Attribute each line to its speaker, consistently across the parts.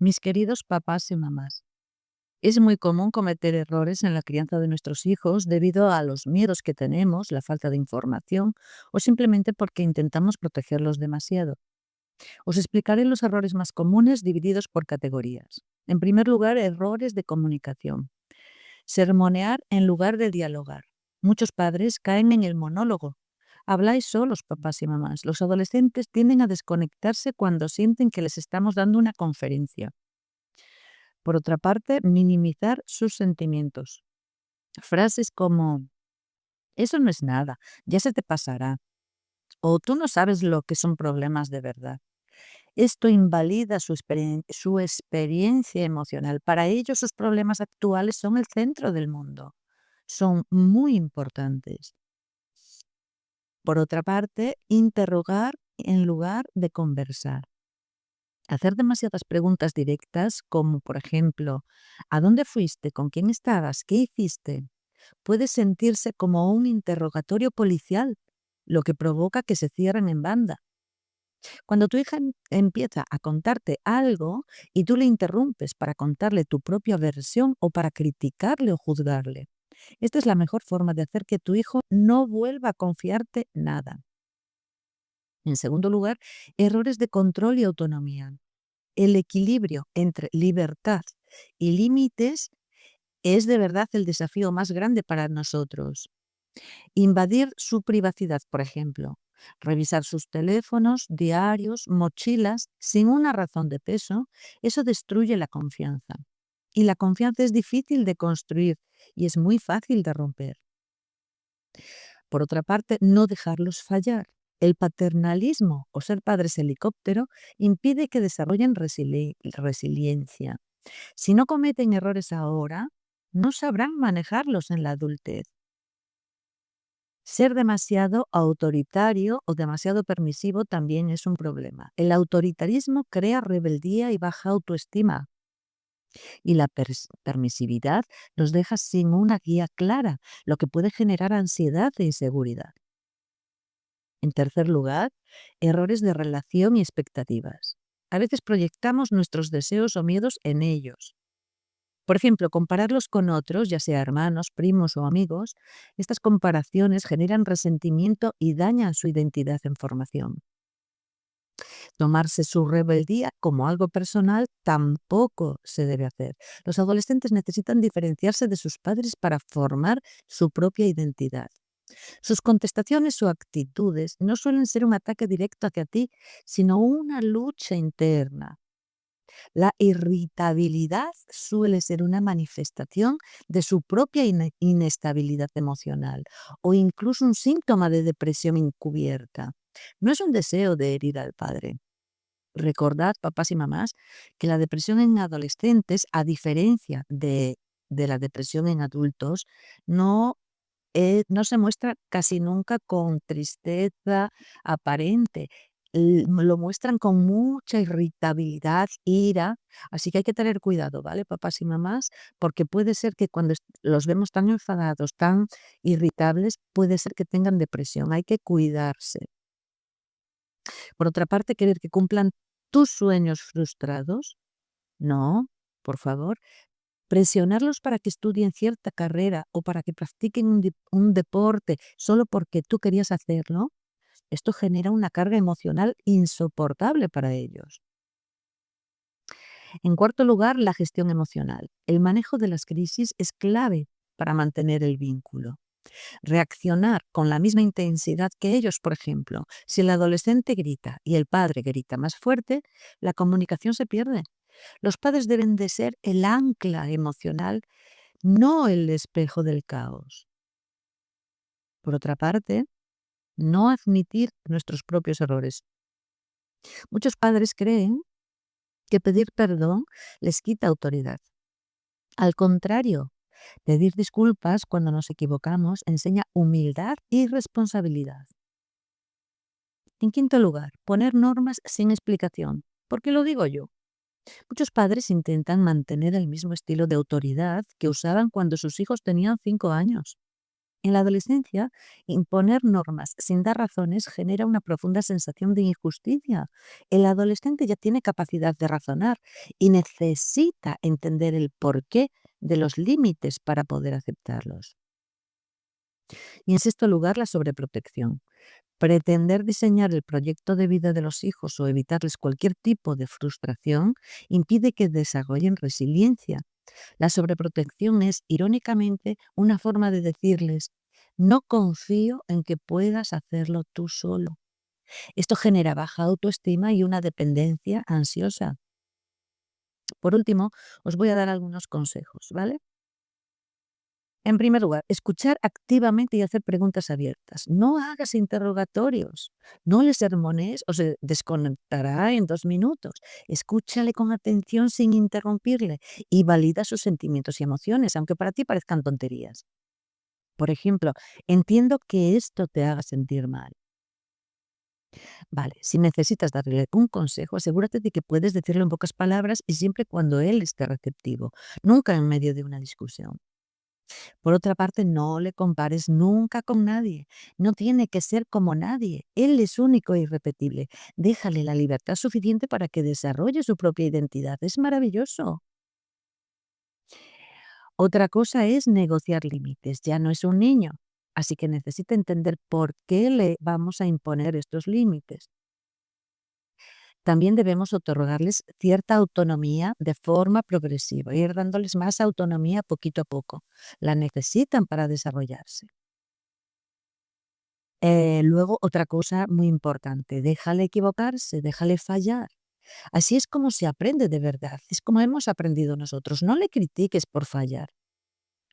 Speaker 1: Mis queridos papás y mamás, es muy común cometer errores en la crianza de nuestros hijos debido a los miedos que tenemos, la falta de información o simplemente porque intentamos protegerlos demasiado. Os explicaré los errores más comunes divididos por categorías. En primer lugar, errores de comunicación. Sermonear en lugar de dialogar. Muchos padres caen en el monólogo. Habláis solos, papás y mamás. Los adolescentes tienden a desconectarse cuando sienten que les estamos dando una conferencia. Por otra parte, minimizar sus sentimientos. Frases como, eso no es nada, ya se te pasará, o tú no sabes lo que son problemas de verdad. Esto invalida su experiencia emocional. Para ellos sus problemas actuales son el centro del mundo. Son muy importantes. Por otra parte, interrogar en lugar de conversar. Hacer demasiadas preguntas directas, como por ejemplo, ¿a dónde fuiste? ¿Con quién estabas? ¿Qué hiciste? Puede sentirse como un interrogatorio policial, lo que provoca que se cierren en banda. Cuando tu hija empieza a contarte algo y tú le interrumpes para contarle tu propia versión o para criticarle o juzgarle, esta es la mejor forma de hacer que tu hijo no vuelva a confiarte nada. En segundo lugar, errores de control y autonomía. El equilibrio entre libertad y límites es de verdad el desafío más grande para nosotros. Invadir su privacidad, por ejemplo, revisar sus teléfonos, diarios, mochilas, sin una razón de peso, eso destruye la confianza. Y la confianza es difícil de construir y es muy fácil de romper. Por otra parte, no dejarlos fallar. El paternalismo o ser padres helicóptero impide que desarrollen resiliencia. Si no cometen errores ahora, no sabrán manejarlos en la adultez. Ser demasiado autoritario o demasiado permisivo también es un problema. El autoritarismo crea rebeldía y baja autoestima, y la permisividad los deja sin una guía clara, lo que puede generar ansiedad e inseguridad. En tercer lugar, errores de relación y expectativas. A veces proyectamos nuestros deseos o miedos en ellos. Por ejemplo, compararlos con otros, ya sea hermanos, primos o amigos, estas comparaciones generan resentimiento y dañan su identidad en formación. Tomarse su rebeldía como algo personal tampoco se debe hacer. Los adolescentes necesitan diferenciarse de sus padres para formar su propia identidad. Sus contestaciones o actitudes no suelen ser un ataque directo hacia ti, sino una lucha interna. La irritabilidad suele ser una manifestación de su propia inestabilidad emocional o incluso un síntoma de depresión encubierta. No es un deseo de herir al padre. Recordad, papás y mamás, que la depresión en adolescentes, a diferencia de la depresión en adultos, no no se muestra casi nunca con tristeza aparente. Lo muestran con mucha irritabilidad, ira, así que hay que tener cuidado, ¿vale, papás y mamás? Porque puede ser que cuando los vemos tan enfadados, tan irritables, puede ser que tengan depresión, hay que cuidarse. Por otra parte, querer que cumplan tus sueños frustrados, no, por favor. Presionarlos para que estudien cierta carrera o para que practiquen un deporte solo porque tú querías hacerlo, esto genera una carga emocional insoportable para ellos. En cuarto lugar, la gestión emocional. El manejo de las crisis es clave para mantener el vínculo. Reaccionar con la misma intensidad que ellos, por ejemplo, si el adolescente grita y el padre grita más fuerte, la comunicación se pierde. Los padres deben de ser el ancla emocional, no el espejo del caos. Por otra parte, no admitir nuestros propios errores. Muchos padres creen que pedir perdón les quita autoridad. Al contrario, pedir disculpas cuando nos equivocamos enseña humildad y responsabilidad. En quinto lugar, poner normas sin explicación. ¿Por qué lo digo yo? Muchos padres intentan mantener el mismo estilo de autoridad que usaban cuando sus hijos tenían 5 años. En la adolescencia, imponer normas sin dar razones genera una profunda sensación de injusticia. El adolescente ya tiene capacidad de razonar y necesita entender el porqué de los límites para poder aceptarlos. Y en sexto lugar, la sobreprotección. Pretender diseñar el proyecto de vida de los hijos o evitarles cualquier tipo de frustración impide que desarrollen resiliencia. La sobreprotección es, irónicamente, una forma de decirles, no confío en que puedas hacerlo tú solo. Esto genera baja autoestima y una dependencia ansiosa. Por último, os voy a dar algunos consejos, ¿vale? En primer lugar, escuchar activamente y hacer preguntas abiertas. No hagas interrogatorios, no le sermones o se desconectará en 2 minutos. Escúchale con atención sin interrumpirle y valida sus sentimientos y emociones, aunque para ti parezcan tonterías. Por ejemplo, entiendo que esto te haga sentir mal. Vale, si necesitas darle un consejo, asegúrate de que puedes decirlo en pocas palabras y siempre cuando él esté receptivo, nunca en medio de una discusión. Por otra parte, no le compares nunca con nadie. No tiene que ser como nadie. Él es único e irrepetible. Déjale la libertad suficiente para que desarrolle su propia identidad. Es maravilloso. Otra cosa es negociar límites. Ya no es un niño. Así que necesita entender por qué le vamos a imponer estos límites. También debemos otorgarles cierta autonomía de forma progresiva, ir dándoles más autonomía poquito a poco. La necesitan para desarrollarse. Luego, otra cosa muy importante, déjale equivocarse, déjale fallar. Así es como se aprende de verdad, es como hemos aprendido nosotros. No le critiques por fallar,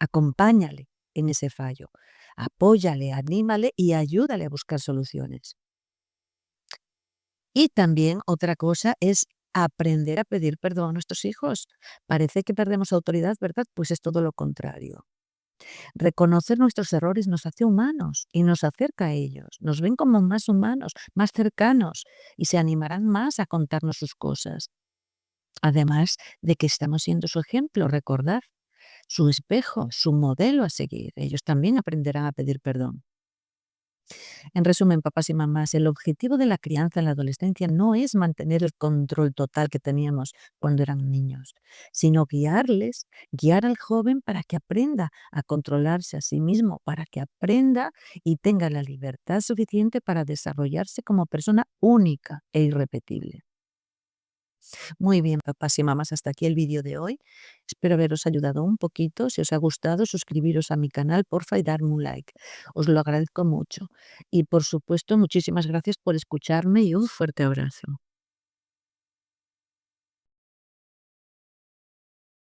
Speaker 1: acompáñale en ese fallo, apóyale, anímale y ayúdale a buscar soluciones. Y también otra cosa es aprender a pedir perdón a nuestros hijos. Parece que perdemos autoridad, ¿verdad? Pues es todo lo contrario. Reconocer nuestros errores nos hace humanos y nos acerca a ellos. Nos ven como más humanos, más cercanos y se animarán más a contarnos sus cosas. Además de que estamos siendo su ejemplo, recordad, su espejo, su modelo a seguir. Ellos también aprenderán a pedir perdón. En resumen, papás y mamás, el objetivo de la crianza en la adolescencia no es mantener el control total que teníamos cuando eran niños, sino guiar al joven para que aprenda a controlarse a sí mismo, para que aprenda y tenga la libertad suficiente para desarrollarse como persona única e irrepetible. Muy bien, papás y mamás, hasta aquí el vídeo de hoy. Espero haberos ayudado un poquito. Si os ha gustado, suscribiros a mi canal, porfa, y darme un like. Os lo agradezco mucho. Y por supuesto, muchísimas gracias por escucharme y un fuerte abrazo.